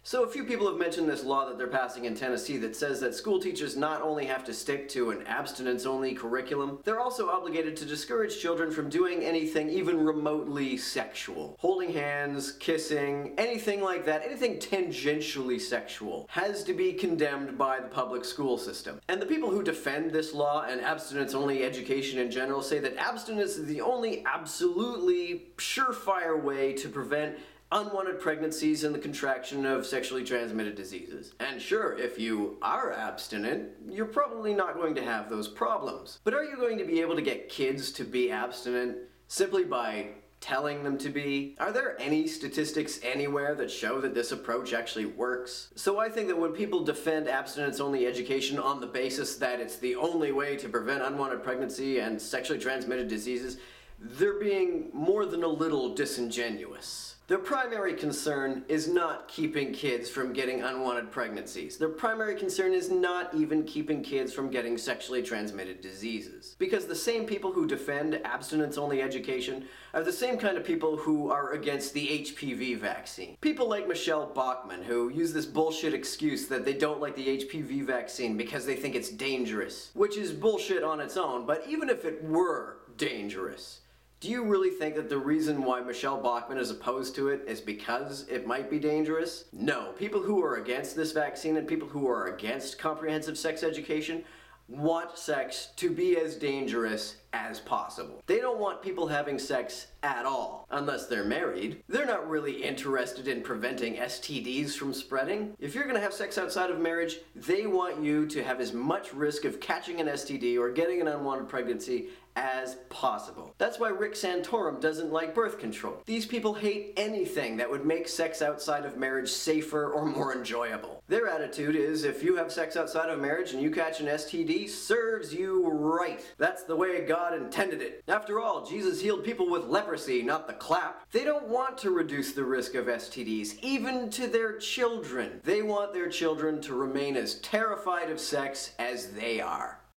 So a few people have mentioned this law that they're passing in Tennessee that says that school teachers not only have to stick to an abstinence-only curriculum, they're also obligated to discourage children from doing anything even remotely sexual. Holding hands, kissing, anything like that, anything tangentially sexual, has to be condemned by the public school system. And the people who defend this law and abstinence-only education in general say that abstinence is the only absolutely surefire way to prevent unwanted pregnancies and the contraction of sexually transmitted diseases. And sure, if you are abstinent, you're probably not going to have those problems. But are you going to be able to get kids to be abstinent simply by telling them to be? Are there any statistics anywhere that show that this approach actually works? So I think that when people defend abstinence-only education on the basis that it's the only way to prevent unwanted pregnancy and sexually transmitted diseases, they're being more than a little disingenuous. Their primary concern is not keeping kids from getting unwanted pregnancies. Their primary concern is not even keeping kids from getting sexually transmitted diseases. Because the same people who defend abstinence-only education are the same kind of people who are against the HPV vaccine. People like Michelle Bachmann, who use this bullshit excuse that they don't like the HPV vaccine because they think it's dangerous. Which is bullshit on its own, but even if it were dangerous, do you really think that the reason why Michelle Bachmann is opposed to it is because it might be dangerous? No. People who are against this vaccine and people who are against comprehensive sex education want sex to be as dangerous as possible. They don't want people having sex at all, unless they're married. They're not really interested in preventing STDs from spreading. If you're gonna have sex outside of marriage, they want you to have as much risk of catching an STD or getting an unwanted pregnancy as possible. That's why Rick Santorum doesn't like birth control. These people hate anything that would make sex outside of marriage safer or more enjoyable. Their attitude is if you have sex outside of marriage and you catch an STD, serves you right. That's the way God intended it. After all, Jesus healed people with leprosy, not the clap. They don't want to reduce the risk of STDs, even to their children. They want their children to remain as terrified of sex as they are.